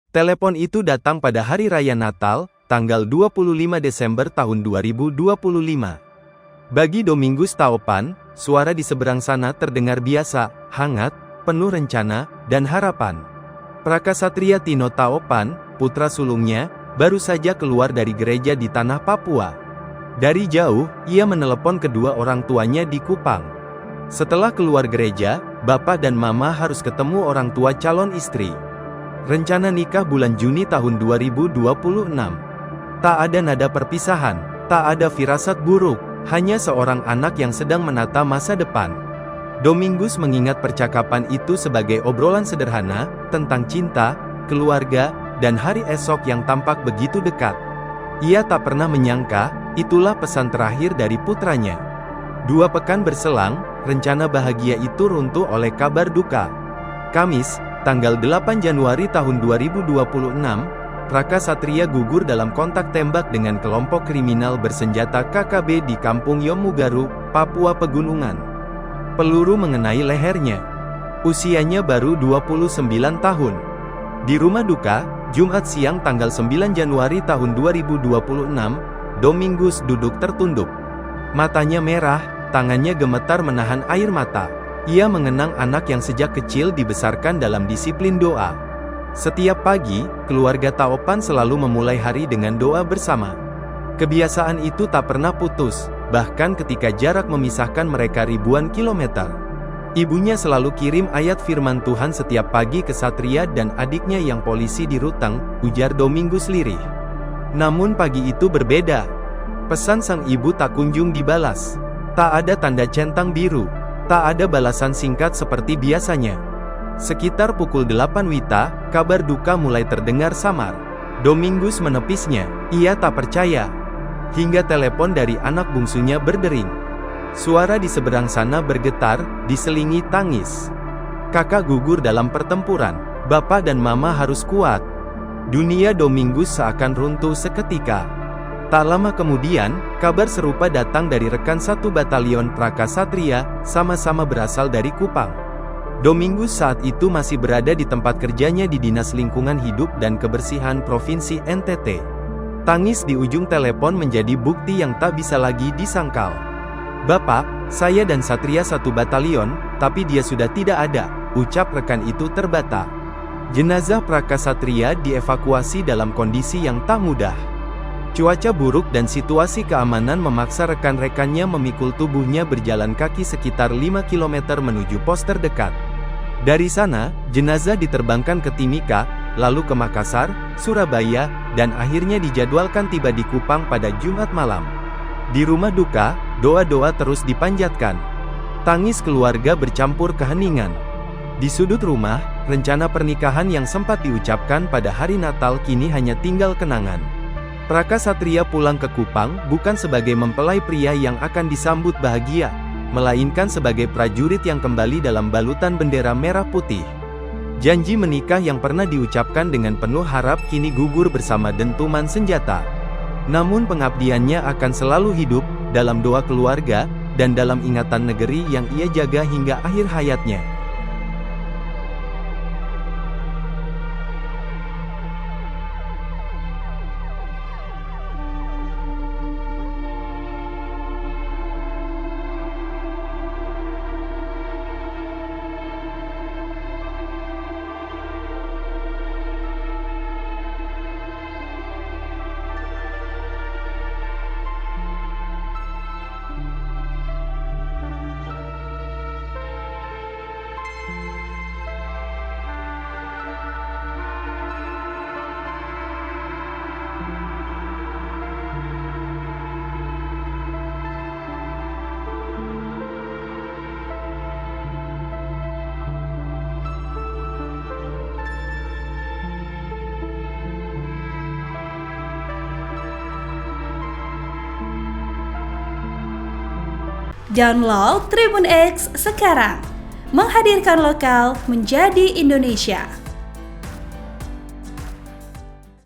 Telepon itu datang pada hari raya Natal, tanggal 25 Desember tahun 2025. Bagi Domingus Taopan, suara di seberang sana terdengar biasa, hangat, penuh rencana, dan harapan. Prakasatria Tino Taopan, putra sulungnya, baru saja keluar dari gereja di tanah Papua. Dari jauh, ia menelepon kedua orang tuanya di Kupang. Setelah keluar gereja, bapak dan mama harus ketemu orang tua calon istri. Rencana nikah bulan Juni tahun 2026. Tak ada nada perpisahan, tak ada firasat buruk, hanya seorang anak yang sedang menata masa depan. Domingus mengingat percakapan itu sebagai obrolan sederhana, tentang cinta, keluarga, dan hari esok yang tampak begitu dekat. Ia tak pernah menyangka, itulah pesan terakhir dari putranya. 2 pekan berselang, rencana bahagia itu runtuh oleh kabar duka. Kamis, tanggal 8 Januari tahun 2026, Prakasatria gugur dalam kontak tembak dengan kelompok kriminal bersenjata KKB di Kampung Yomugaru, Papua Pegunungan. Peluru mengenai lehernya. Usianya baru 29 tahun. Di rumah duka, Jumat siang tanggal 9 Januari tahun 2026, Domingus duduk tertunduk. Matanya merah, tangannya gemetar menahan air mata. Ia mengenang anak yang sejak kecil dibesarkan dalam disiplin doa. Setiap pagi, keluarga Taopan selalu memulai hari dengan doa bersama. Kebiasaan itu tak pernah putus, bahkan ketika jarak memisahkan mereka ribuan kilometer. Ibunya selalu kirim ayat firman Tuhan setiap pagi ke Satria dan adiknya yang polisi di Ruteng, ujar Domingus lirih. Namun pagi itu berbeda. Pesan sang ibu tak kunjung dibalas. Tak ada tanda centang biru. Tak ada balasan singkat seperti biasanya. Sekitar pukul 8 WITA, kabar duka mulai terdengar samar. Domingus menepisnya. Ia tak percaya. Hingga telepon dari anak bungsunya berdering. Suara di seberang sana bergetar, diselingi tangis. Kakak gugur dalam pertempuran. Bapak dan mama harus kuat. Dunia Domingus seakan runtuh seketika. Tak lama kemudian, kabar serupa datang dari rekan 1 batalion Prakasatria, sama-sama berasal dari Kupang. Domingus saat itu masih berada di tempat kerjanya di Dinas Lingkungan Hidup dan Kebersihan Provinsi NTT. Tangis di ujung telepon menjadi bukti yang tak bisa lagi disangkal. "Bapak, saya dan Satria 1 batalion, tapi dia sudah tidak ada," ucap rekan itu terbata. Jenazah Prakasatria dievakuasi dalam kondisi yang tak mudah. Cuaca buruk dan situasi keamanan memaksa rekan-rekannya memikul tubuhnya berjalan kaki sekitar 5 km menuju pos terdekat. Dari sana, jenazah diterbangkan ke Timika, lalu ke Makassar, Surabaya, dan akhirnya dijadwalkan tiba di Kupang pada Jumat malam. Di rumah duka, doa-doa terus dipanjatkan. Tangis keluarga bercampur keheningan. Di sudut rumah, rencana pernikahan yang sempat diucapkan pada hari Natal kini hanya tinggal kenangan. Prakasatria pulang ke Kupang bukan sebagai mempelai pria yang akan disambut bahagia, melainkan sebagai prajurit yang kembali dalam balutan bendera merah putih. Janji menikah yang pernah diucapkan dengan penuh harap kini gugur bersama dentuman senjata. Namun pengabdiannya akan selalu hidup, dalam doa keluarga, dan dalam ingatan negeri yang ia jaga hingga akhir hayatnya. Download Tribun X sekarang, menghadirkan lokal menjadi Indonesia.